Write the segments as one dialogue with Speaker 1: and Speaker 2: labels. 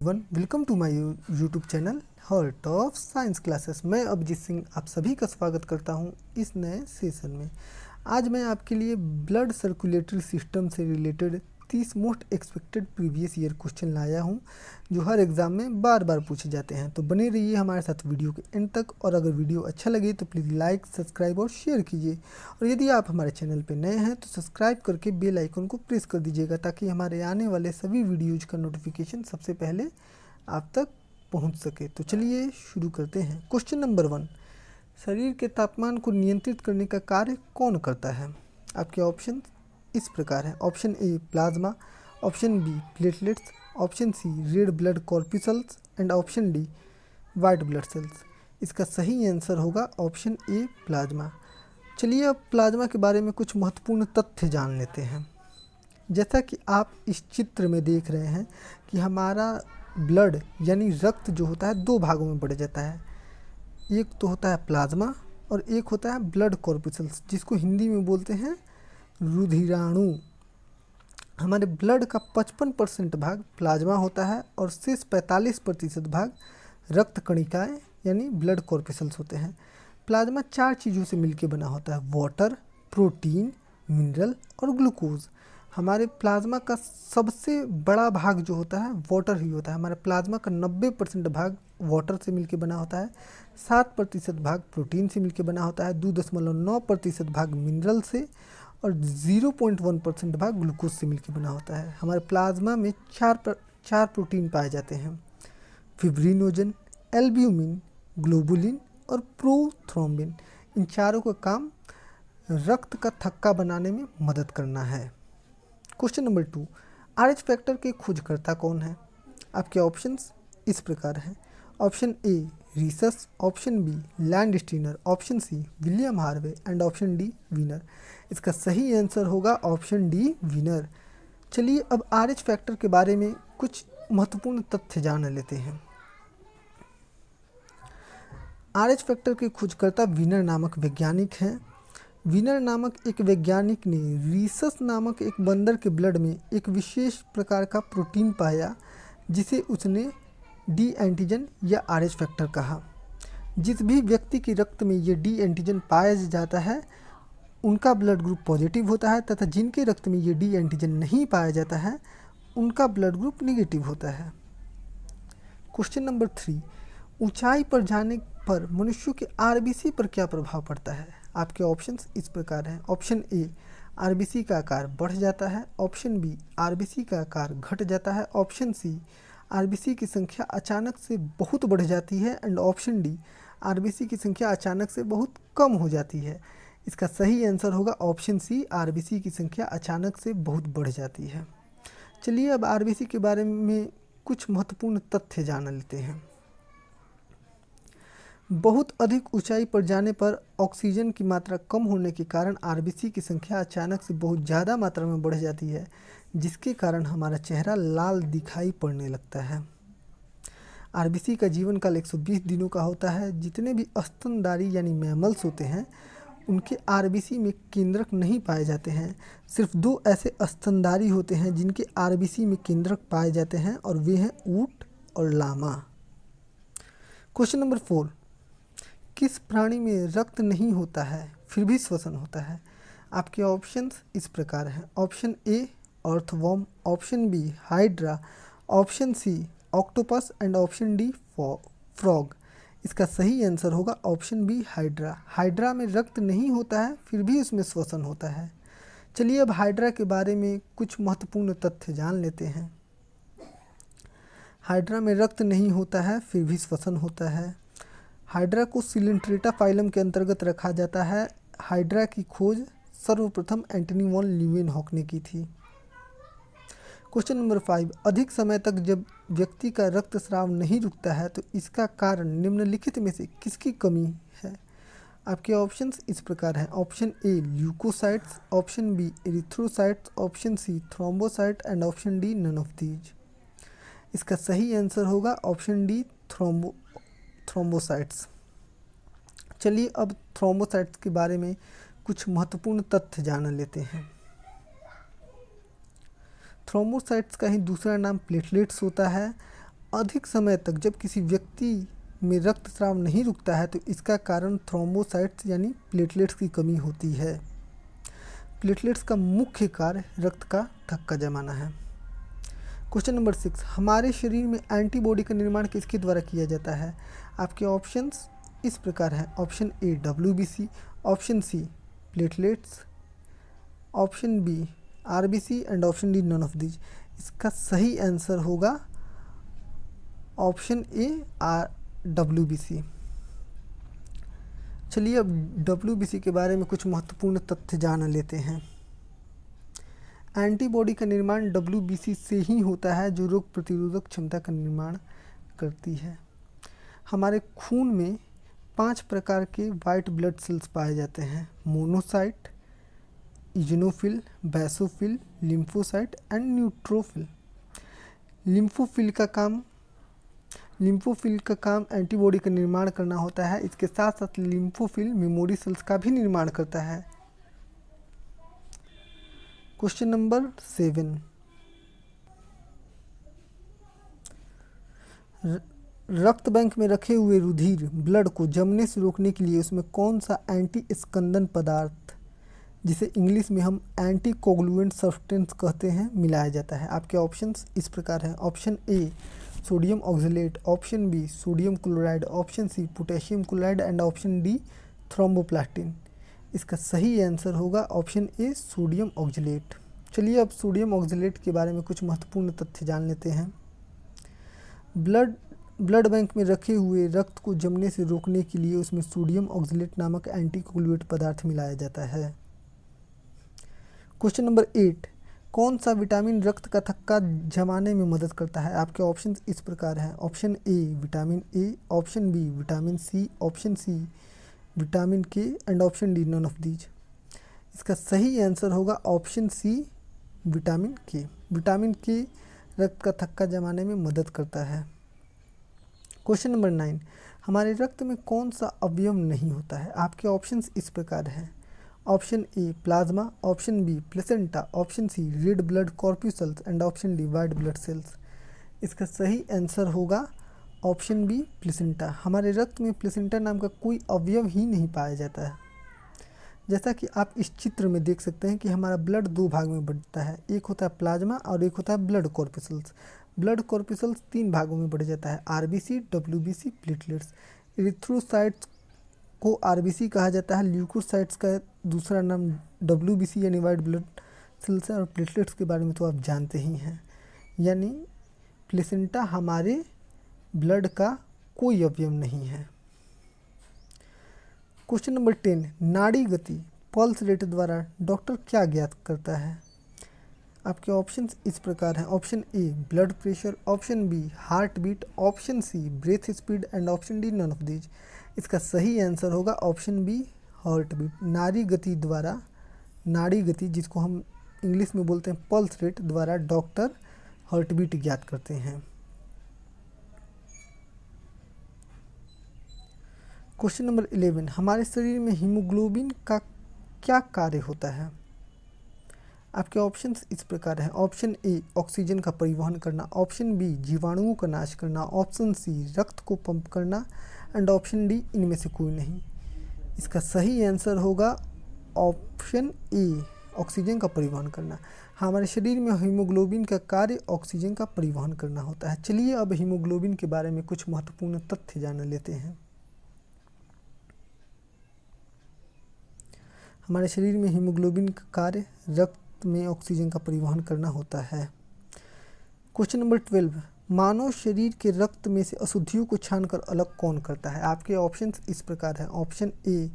Speaker 1: One welcome to my YouTube channel heart of science classes. मैं अभिजीत सिंह आप सभी का स्वागत करता हूं इस नए सेशन में। आज मैं आपके लिए ब्लड सर्कुलेटरी सिस्टम से related 30 most expected previous year question लाया हूं जो हर एग्ज़ाम में बार बार पूछे जाते हैं। तो बने रहिए हमारे साथ वीडियो के एंड तक, और अगर वीडियो अच्छा लगे तो प्लीज़ लाइक, सब्सक्राइब और शेयर कीजिए। और यदि आप हमारे चैनल पर नए हैं तो सब्सक्राइब करके बेल आइकन को प्रेस कर दीजिएगा ताकि हमारे आने वाले सभी वीडियोज का नोटिफिकेशन सबसे पहले आप तक पहुंच सके। तो चलिए शुरू करते हैं। क्वेश्चन नंबर 1, शरीर के तापमान को नियंत्रित करने का कार्य कौन करता है? आपके ऑप्शन इस प्रकार है। Option A plasma, option B platelets, option C red blood corpuscles and option D white blood cells. इसका सही आंसर होगा ऑप्शन ए प्लाज्मा। चलिए अब प्लाज्मा के बारे में कुछ महत्वपूर्ण तथ्य जान लेते हैं। जैसा कि आप इस चित्र में देख रहे हैं कि हमारा ब्लड यानी रक्त जो होता है दो भागों में बढ़ जाता है। एक तो होता है प्लाज्मा और एक होता है ब्लड कॉर्पिसल्स, जिसको हिंदी में बोलते हैं रुधिराणु। हमारे ब्लड का 55% भाग प्लाज्मा होता है और शेष 45% भाग रक्त कणिकाएँ यानी ब्लड कॉर्पिसल्स होते हैं। प्लाज्मा 4 चीज़ों से मिलकर बना होता है: वाटर, प्रोटीन, मिनरल और ग्लूकोज। हमारे प्लाज्मा का सबसे बड़ा भाग जो होता है वाटर ही होता है। हमारे प्लाज्मा का 90% भाग वाटर से मिलकर बना होता है, 7% भाग प्रोटीन से मिलकर बना होता है, 2.9% भाग मिनरल से और 0.1% भाग ग्लूकोज से मिलकर बना होता है। हमारे प्लाज्मा में चार प्रोटीन पाए जाते हैं: फिब्रिनोजन, एल्ब्यूमिन, ग्लोबुलिन और प्रोथ्रोम्बिन। इन चारों का काम रक्त का थक्का बनाने में मदद करना है। क्वेश्चन नंबर 2, RH फैक्टर के खोजकर्ता कौन है? आपके ऑप्शंस इस प्रकार हैं। Option A Rhesus, option B Landsteiner, option C William Harvey and option D Wiener. इसका सही आंसर होगा ऑप्शन डी वीनर। चलिए अब RH फैक्टर के बारे में कुछ महत्वपूर्ण तथ्य जान लेते हैं। RH फैक्टर के खोजकर्ता वीनर नामक वैज्ञानिक हैं। वीनर नामक एक वैज्ञानिक ने रीसस नामक एक बंदर के ब्लड में एक विशेष प्रकार का प्रोटीन पाया जिसे उसने डी एंटीजन या RH फैक्टर कहा। जिस भी व्यक्ति के रक्त में ये डी एंटीजन पाया जाता है उनका ब्लड ग्रुप पॉजिटिव होता है, तथा जिनके रक्त में ये डी एंटीजन नहीं पाया जाता है उनका ब्लड ग्रुप निगेटिव होता है। क्वेश्चन नंबर 3, ऊंचाई पर जाने पर मनुष्यों के RBC पर क्या प्रभाव पड़ता है? आपके ऑप्शंस इस प्रकार हैं। ऑप्शन ए RBC का आकार बढ़ जाता है, ऑप्शन बी RBC का आकार घट जाता है, ऑप्शन सी RBC की संख्या अचानक से बहुत बढ़ जाती है एंड ऑप्शन डी RBC की संख्या अचानक से बहुत कम हो जाती है। इसका सही आंसर होगा ऑप्शन सी RBC की संख्या अचानक से बहुत बढ़ जाती है। चलिए अब RBC के बारे में कुछ महत्वपूर्ण तथ्य जान लेते हैं। बहुत अधिक ऊंचाई पर जाने पर ऑक्सीजन की मात्रा कम होने के कारण RBC की संख्या अचानक से बहुत ज़्यादा मात्रा में बढ़ जाती है, जिसके कारण हमारा चेहरा लाल दिखाई पड़ने लगता है। RBC का जीवन काल 120 दिनों का होता है। जितने भी स्तनधारी यानी मैमल्स होते हैं उनके RBC में केंद्रक नहीं पाए जाते हैं। सिर्फ 2 ऐसे स्तनधारी होते हैं जिनके RBC में केंद्रक पाए जाते हैं और वे हैं ऊंट और लामा। क्वेश्चन नंबर 4, किस प्राणी में रक्त नहीं होता है फिर भी श्वसन होता है? आपके ऑप्शंस इस प्रकार हैं। Option A earthworm, option B hydra, option C octopus and option D frog. इसका सही आंसर होगा ऑप्शन बी हाइड्रा। हाइड्रा में रक्त नहीं होता है फिर भी उसमें श्वसन होता है। चलिए अब हाइड्रा के बारे में कुछ महत्वपूर्ण तथ्य जान लेते हैं। हाइड्रा में रक्त नहीं होता है फिर भी श्वसन होता है। हाइड्रा को सिलेंट्रेटा फाइलम के अंतर्गत रखा जाता है। हाइड्रा की खोज सर्वप्रथम एंटनी वॉन लीeuwenhoek ने की थी। क्वेश्चन नंबर 5, अधिक समय तक जब व्यक्ति का रक्तस्राव नहीं रुकता है तो इसका कारण निम्नलिखित में से किसकी कमी है? आपके ऑप्शंस इस प्रकार हैं। Option A leucocytes, option B erythrocytes, option C thrombocyte and option D none of these. इसका सही आंसर होगा ऑप्शन डी थ्रोम्बोसाइट्स। चलिए अब थ्रोम्बोसाइट्स के बारे में कुछ महत्वपूर्ण तथ्य जान लेते हैं। थ्रोम्बोसाइट्स का ही दूसरा नाम प्लेटलेट्स होता है अधिक समय तक जब किसी व्यक्ति में रक्तस्राव नहीं रुकता है तो इसका कारण थ्रोम्बोसाइट्स यानी प्लेटलेट्स की कमी होती है। प्लेटलेट्स का मुख्य कार्य रक्त का थक्का जमाना है। क्वेश्चन नंबर 6, हमारे शरीर में एंटीबॉडी का निर्माण किसके द्वारा किया जाता है? आपके ऑप्शंस इस प्रकार हैं। Option A WBC, option C platelets, option B RBC and option D none of these. इसका सही आंसर होगा ऑप्शन ए WBC। चलिए अब WBC के बारे में कुछ महत्वपूर्ण तथ्य जान लेते हैं। एंटीबॉडी का निर्माण WBC से ही होता है जो रोग प्रतिरोधक क्षमता का निर्माण करती है। हमारे खून में 5 प्रकार के वाइट ब्लड सेल्स पाए जाते हैं। Monocyte, eosinophil, basophil, lymphocyte and neutrophil. लिम्फोफिल का काम एंटीबॉडी का निर्माण करना होता है। इसके साथ साथ लिम्फोफिल मेमोरी सेल्स का भी निर्माण करता है। क्वेश्चन नंबर 7, रक्त बैंक में रखे हुए रुधिर ब्लड को जमने से रोकने के लिए उसमें कौन सा एंटी स्कंदन पदार्थ, जिसे इंग्लिश में हम एंटी कोगुलेंट सब्सटेंस कहते हैं, मिलाया जाता है? आपके ऑप्शंस इस प्रकार हैं। Option A sodium oxalate, option B sodium chloride, option C potassium chloride and option D thromboplastin. इसका सही आंसर होगा ऑप्शन ए सोडियम ऑक्जेलेट। चलिए अब सोडियम ऑक्जेलेट के बारे में कुछ महत्वपूर्ण तथ्य जान लेते हैं। ब्लड बैंक में रखे हुए रक्त को जमने से रोकने के लिए उसमें सोडियम ऑक्जेलेट नामक एंटीकोगुलेंट पदार्थ मिलाया जाता है। क्वेश्चन नंबर 8, कौन सा विटामिन रक्त का थक्का जमाने में मदद करता है? आपके ऑप्शन इस प्रकार हैं। Option A vitamin A, option B vitamin C, option C vitamin K and option D none of these. इसका सही आंसर होगा option C vitamin K. Vitamin K रक्त का थक्का जमाने में मदद करता है। क्वेश्चन नंबर 9, हमारे रक्त में कौन सा अवयव नहीं होता है? आपके ऑप्शंस इस प्रकार हैं। Option A plasma, option B placenta, option C red blood corpuscles and option D white blood cells. इसका सही आंसर होगा ऑप्शन बी प्लेसेंटा। हमारे रक्त में प्लेसेंटा नाम का कोई अवयव ही नहीं पाया जाता है। जैसा कि आप इस चित्र में देख सकते हैं कि हमारा ब्लड 2 भाग में बढ़ता है, एक होता है प्लाज्मा और एक होता है ब्लड कॉर्प्यूसल्स। ब्लड कॉर्प्यूसल्स 3 भागों में बढ़ जाता है, RBC, WBC, प्लेटलेट्स। एरिथ्रोसाइट्स को RBC कहा जाता है। ल्यूकोसाइट्स का दूसरा नाम WBC यानी वाइट ब्लड सेल्स है। और प्लेटलेट्स के बारे में तो आप जानते ही हैं, यानी प्लेसेंटा हमारे ब्लड का कोई अवयव नहीं है। क्वेश्चन नंबर 10, नाड़ी गति पल्स रेट द्वारा डॉक्टर क्या ज्ञात करता है? आपके ऑप्शंस इस प्रकार हैं। Option A blood pressure, option B heart beat, option C breath speed and option D none of these. इसका सही आंसर होगा ऑप्शन बी हार्ट बीट। नाड़ी गति जिसको हम इंग्लिश में बोलते हैं पल्स रेट द्वारा डॉक्टर हार्ट बीट ज्ञात करते हैं। क्वेश्चन नंबर 11, हमारे शरीर में हीमोग्लोबिन का क्या कार्य होता है? आपके ऑप्शंस इस प्रकार हैं। ऑप्शन ए ऑक्सीजन का परिवहन करना, ऑप्शन बी जीवाणुओं का नाश करना, ऑप्शन सी रक्त को पंप करना एंड ऑप्शन डी इनमें से कोई नहीं। इसका सही आंसर होगा ऑप्शन ए ऑक्सीजन का परिवहन करना। हमारे शरीर में हीमोग्लोबिन का कार्य ऑक्सीजन का परिवहन करना होता है। चलिए अब हीमोग्लोबिन के बारे में कुछ महत्वपूर्ण तथ्य जान लेते हैं। हमारे शरीर में हीमोग्लोबिन का कार्य रक्त में ऑक्सीजन का परिवहन करना होता है। क्वेश्चन नंबर 12, मानव शरीर के रक्त में से अशुद्धियों को छानकर अलग कौन करता है? आपके ऑप्शंस इस प्रकार हैं। ऑप्शन ए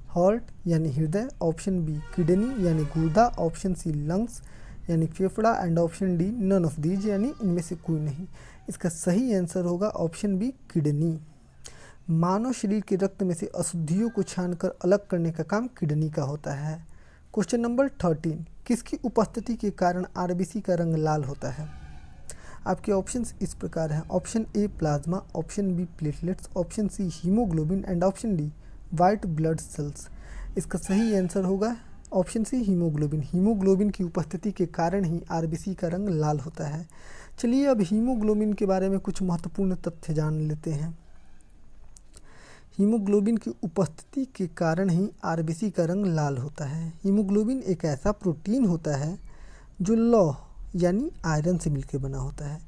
Speaker 1: हार्ट यानी हृदय, ऑप्शन बी किडनी यानी गुर्दा, ऑप्शन सी लंग्स यानी फेफड़ा and option D none of these यानी इनमें से कोई नहीं। इसका सही आंसर होगा ऑप्शन बी किडनी। मानव शरीर के रक्त में से अशुद्धियों को छानकर अलग करने का काम किडनी का होता है। क्वेश्चन नंबर 13, किसकी उपस्थिति के कारण RBC का रंग लाल होता है? आपके ऑप्शंस इस प्रकार हैं। Option A plasma, option B platelets, option C haemoglobin and option D white blood cells. इसका सही आंसर होगा ऑप्शन सी हीमोग्लोबिन। हीमोग्लोबिन की उपस्थिति के कारण ही आरबीसी का रंग लाल होता है। चलिए अब हीमोग्लोबिन के बारे में कुछ महत्वपूर्ण तथ्य जान लेते हैं। हीमोग्लोबिन की उपस्थिति के कारण ही आरबीसी का रंग लाल होता है। हीमोग्लोबिन एक ऐसा प्रोटीन होता है जो लौह यानी आयरन से मिलकर बना होता है,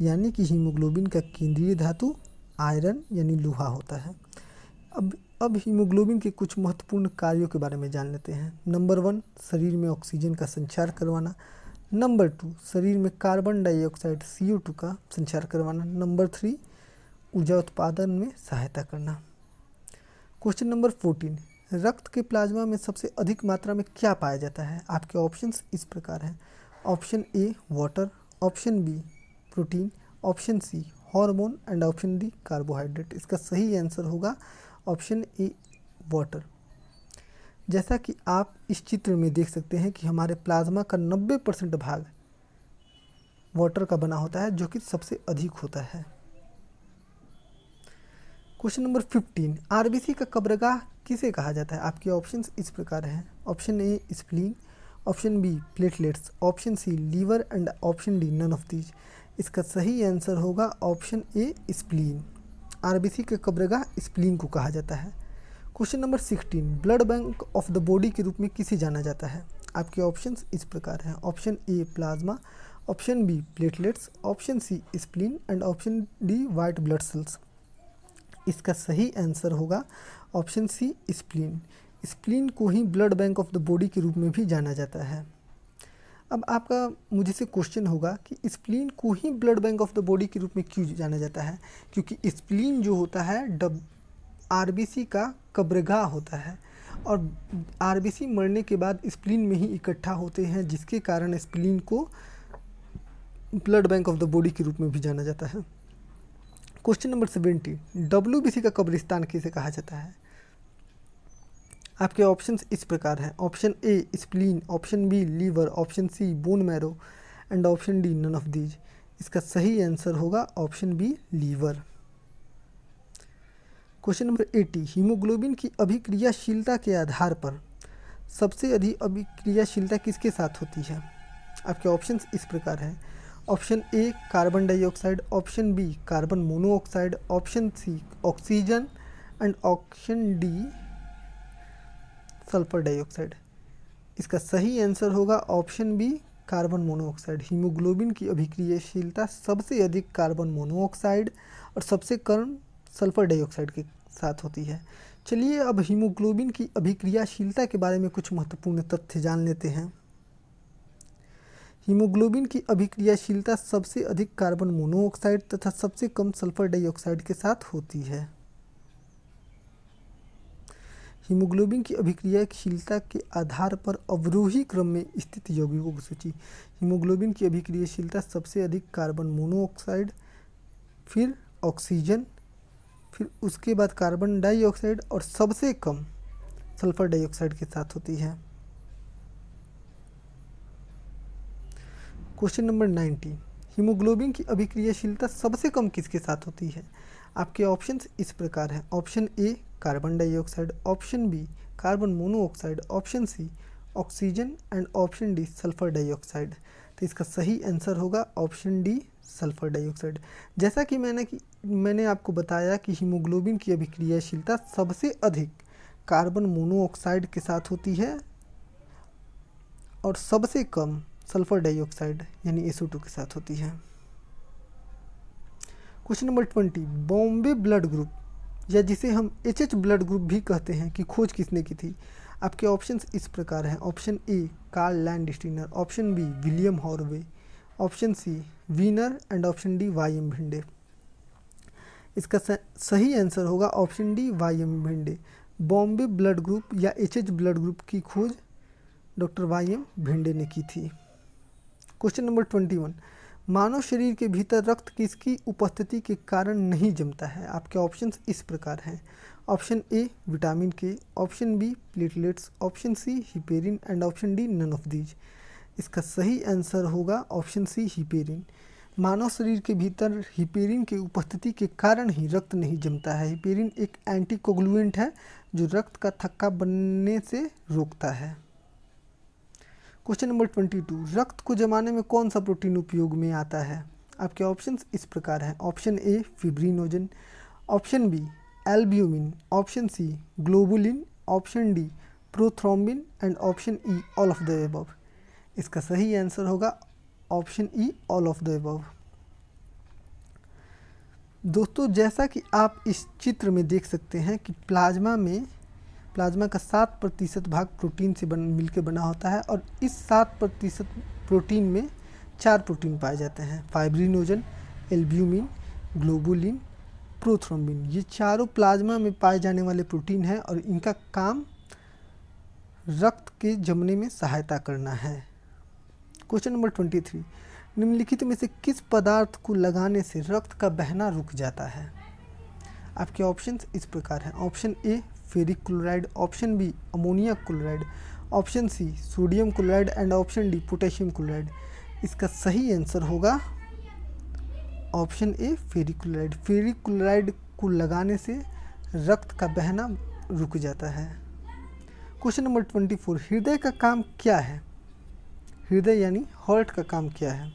Speaker 1: यानी कि हीमोग्लोबिन का केंद्रीय धातु आयरन यानी लोहा होता है। अब हीमोग्लोबिन के कुछ महत्वपूर्ण कार्यों के बारे में जान लेते हैं। नंबर 1, शरीर में ऑक्सीजन का संचार करवाना। नंबर 2, शरीर में कार्बन डाइऑक्साइड CO2 का संचार करवाना। नंबर 3, ऊर्जा उत्पादन में सहायता करना। क्वेश्चन नंबर 14, रक्त के प्लाज्मा में सबसे अधिक मात्रा में क्या पाया जाता है? आपके ऑप्शंस इस प्रकार हैं। Option A water, option B protein, option C hormone and option D carbohydrate. इसका सही आंसर होगा ऑप्शन ए वाटर। जैसा कि आप इस चित्र में देख सकते हैं कि हमारे प्लाज्मा का 90% भाग वाटर का बना होता है, जो कि सबसे अधिक होता है। क्वेश्चन नंबर 15, आरबीसी का कब्रगाह किसे कहा जाता है? आपके ऑप्शंस इस प्रकार हैं। Option A spleen, option B platelets, option C liver and option D none of these. इसका सही आंसर होगा ऑप्शन ए स्प्लीन। आरबीसी के कब्रगाह स्प्लीन को कहा जाता है। Question number 16, blood bank of the body के रूप में किसे जाना जाता है? आपके ऑप्शंस इस प्रकार हैं। Option A plasma, option B platelets, option C spleen and option D white blood cells. इसका सही आंसर होगा ऑप्शन सी स्प्लीन। स्प्लीन को ही blood bank of the body के रूप में भी जाना जाता है। अब आपका मुझे से क्वेश्चन होगा कि स्प्लीन को ही blood bank of the body के रूप में क्यों जाना जाता है? क्योंकि स्प्लीन जो होता है आरबीसी का कब्रगाह होता है और आरबीसी मरने के बाद स्प्लीन में ही इकट्ठा होते हैं, जिसके कारण स्प्लीन को blood bank of the body के रूप में भी जाना जाता है। क्वेश्चन नंबर 17, डब्ल्यूबीसी का कब्रिस्तान किसे कहा जाता है? आपके ऑप्शंस इस प्रकार हैं। Option A spleen, option B liver, option C bone marrow and option D none of these. इसका सही आंसर होगा option B liver. Question number 80, haemoglobin की अभिक्रियाशीलता के आधार पर सबसे अधिक अभिक्रियाशीलता किसके साथ होती है? आपके ऑप्शंस इस प्रकार हैं। Option A carbon dioxide, option B carbon monoxide, option C oxygen and option D sulphur dioxide. इसका सही आंसर होगा option B carbon monoxide. Haemoglobin की अभिक्रियाशीलता सबसे अधिक कार्बन मोनोऑक्साइड और सबसे कम सल्फर डाइऑक्साइड के साथ होती है। चलिए अब हीमोग्लोबिन की अभिक्रियाशीलता के बारे में कुछ महत्वपूर्ण तथ्य जान लेते हैं। हीमोग्लोबिन की अभिक्रियाशीलता सबसे अधिक कार्बन मोनोऑक्साइड तथा सबसे कम सल्फर डाइऑक्साइड के साथ होती है। हीमोग्लोबिन की अभिक्रियाशीलता के आधार पर अवरोही क्रम में स्थित यौगिकों की सूची। हीमोग्लोबिन की अभिक्रियाशीलता सबसे अधिक कार्बन मोनोऑक्साइड, फिर ऑक्सीजन, फिर उसके बाद कार्बन डाइऑक्साइड और सबसे कम सल्फर डाइऑक्साइड के साथ होती है। क्वेश्चन नंबर 90, हीमोग्लोबिन की अभिक्रियाशीलता सबसे कम किसके साथ होती है? आपके ऑप्शंस इस प्रकार हैं। Option A carbon dioxide, option B carbon monoxide, option C oxygen and option D sulphur dioxide. तो इसका सही आंसर होगा ऑप्शन डी सल्फर डाइऑक्साइड। जैसा कि मैंने आपको बताया कि हीमोग्लोबिन की अभिक्रियाशीलता सबसे अधिक कार्बन मोनोऑक्साइड के साथ होती है और सबसे कम सल्फर डाइऑक्साइड यानी SO2 के साथ होती है। Question number 20, Bombay blood group या जिसे हम HH ब्लड ग्रुप भी कहते हैं की खोज किसने की थी? आपके ऑप्शंस इस प्रकार हैं। Option A Karl Landsteiner, option B William Harvey, option C Wiener and option D Y M. Bhende. इसका सही आंसर होगा option D Y M. Bhende. Bombay blood group या HH ब्लड ग्रुप की खोज डॉक्टर वाई.एम. भिंडे ने की थी। क्वेश्चन नंबर 21, मानव शरीर के भीतर रक्त किसकी उपस्थिति के कारण नहीं जमता है? आपके ऑप्शंस इस प्रकार हैं। Option A vitamin K, option B platelets, option C heparin and option D none of these. इसका सही आंसर होगा ऑप्शन सी हिपेरिन। मानव शरीर के भीतर हिपेरिन की उपस्थिति के कारण ही रक्त नहीं जमता है। हिपेरिन एक एंटीकोगुलेंट है जो रक्त का थक्का बनने से रोकता है। क्वेश्चन नंबर 22, रक्त को जमाने में कौन सा प्रोटीन उपयोग में आता है? आपके ऑप्शंस इस प्रकार हैं। Option A fibrinogen, option B albumin, option C globulin, option D prothrombin and option E all of the above. इसका सही आंसर होगा option E all of the above. दोस्तों, जैसा कि आप इस चित्र में देख सकते हैं कि प्लाज्मा का 7% भाग प्रोटीन से मिलकर बना होता है और इस 7% प्रोटीन में 4 प्रोटीन पाए जाते हैं, फाइब्रिनोजन, एल्ब्यूमिन, ग्लोबुलिन, प्रोथ्रोम्बिन। ये चारों प्लाज्मा में पाए जाने वाले प्रोटीन हैं और इनका काम रक्त के जमने में सहायता करना है। क्वेश्चन नंबर 23, निम्नलिखित में से किस पदार्थ को लगाने से रक्त का बहना रुक जाता है? आपके ऑप्शंस इस प्रकार हैं। Option A ferric chloride, option B ammonia chloride, option C sodium chloride and option D potassium chloride. इसका सही आंसर होगा option A ferric chloride. Ferric chloride को लगाने से रक्त का बहना रुक जाता है। क्वेश्चन नंबर 24, हृदय का काम क्या है? हृदय यानी हार्ट का काम क्या है?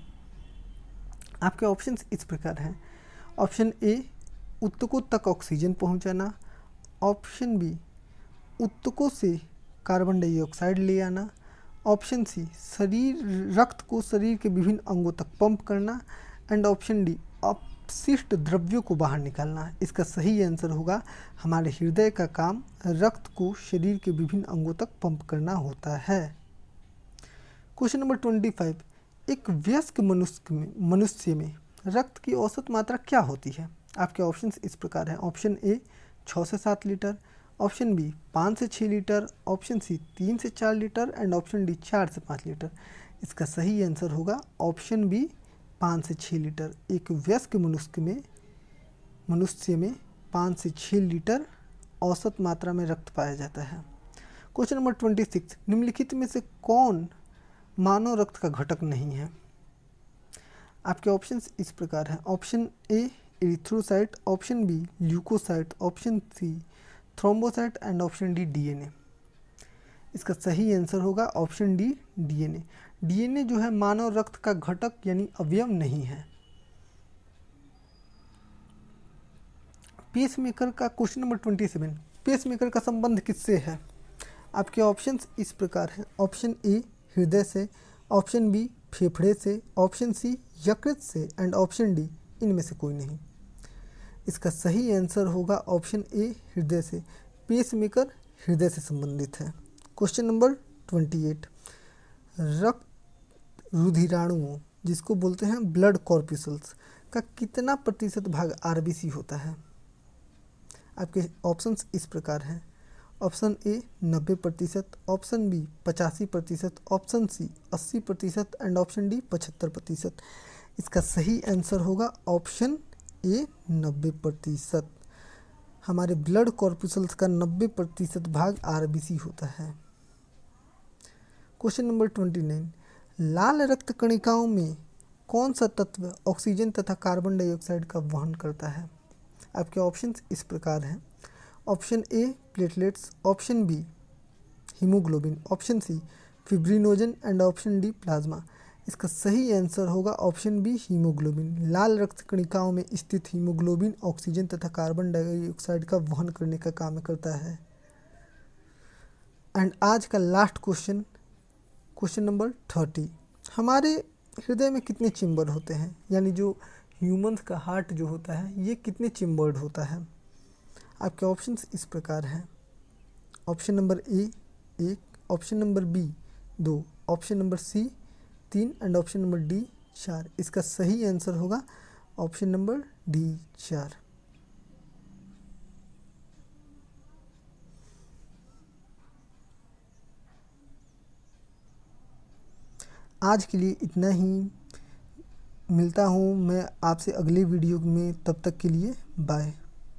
Speaker 1: आपके ऑप्शंस इस प्रकार हैं। ऑप्शन ए ऊतकों तक ऑक्सीजन पहुंचाना, ऑप्शन बी ऊतकों से कार्बन डाइऑक्साइड ले आना, ऑप्शन सी रक्त को शरीर के विभिन्न अंगों तक पंप करना एंड ऑप्शन डी अपशिष्ट द्रव्यों को बाहर निकालना। इसका सही आंसर होगा हमारे हृदय का काम रक्त को शरीर के विभिन्न अंगों तक पंप करना होता है। क्वेश्चन नंबर 25, एक वयस्क मनुष्य में रक्त की औसत मात्रा क्या होती है? आपके ऑप्शंस इस प्रकार हैं। ऑप्शन ए 6 से 7 लीटर, ऑप्शन बी 5 से 6 लीटर, ऑप्शन सी 3 से 4 लीटर एंड ऑप्शन डी 4 से 5 लीटर। इसका सही आंसर होगा ऑप्शन बी 5 से 6 लीटर। एक वयस्क मनुष्य में 5 से 6 लीटर औसत मात्रा में रक्त पाया जाता है। क्वेश्चन नंबर 26, निम्नलिखित में से कौन मानव रक्त का घटक नहीं है? आपके ऑप्शंस इस प्रकार हैं। Option A erythrocyte, option B leucocyte, option C thrombocyte and option D DNA. इसका सही आंसर होगा ऑप्शन डी डीएनए। डीएनए जो है मानव रक्त का घटक यानी अवयव नहीं है। पेसमेकर का क्वेश्चन नंबर 27, पेसमेकर का संबंध किससे है? आपके ऑप्शंस इस प्रकार हैं। ऑप्शन ए हृदय से, ऑप्शन बी फेफड़े से, ऑप्शन सी यकृत से एंड ऑप्शन डी इनमें से कोई नहीं। इसका सही आंसर होगा ऑप्शन ए हृदय से। पेसमेकर हृदय से संबंधित है। क्वेश्चन नंबर 28, रक्त रुधिराणुओं जिसको बोलते हैं ब्लड कॉर्पुसल्स का कितना प्रतिशत भाग आरबीसी होता है? आपके ऑप्शंस इस प्रकार हैं। Option A 90%, option B 85%, option C 80% and option D 75%। इसका सही आंसर होगा ऑप्शन ए 90%। हमारे ब्लड कॉर्पुसल्स का 90% भाग आरबीसी होता है। क्वेश्चन नंबर 29, लाल रक्त कणिकाओं में कौन सा तत्व ऑक्सीजन तथा कार्बन डाइऑक्साइड का वहन करता है? आपके ऑप्शंस इस प्रकार हैं। Option A platelets, option B haemoglobin, option C fibrinogen and option D plasma. इसका सही आंसर होगा ऑप्शन बी हीमोग्लोबिन। लाल रक्त कणिकाओं में स्थित हीमोग्लोबिन ऑक्सीजन तथा कार्बन डाइऑक्साइड का वहन करने का काम करता है। एंड आज का लास्ट क्वेश्चन, क्वेश्चन नंबर 30, हमारे हृदय में कितने चेम्बर होते हैं? यानी जो ह्यूमंस का हार्ट जो होता है ये कितने चेम्बर्ड होता है? आपके ऑप्शंस इस प्रकार हैं। Option number A 1, option number B 2, option number C 3 and option number D 4। इसका सही आंसर होगा ऑप्शन नंबर डी 4। आज के लिए इतना ही। मिलता हूँ मैं आपसे अगले वीडियो में, तब तक के लिए बाय।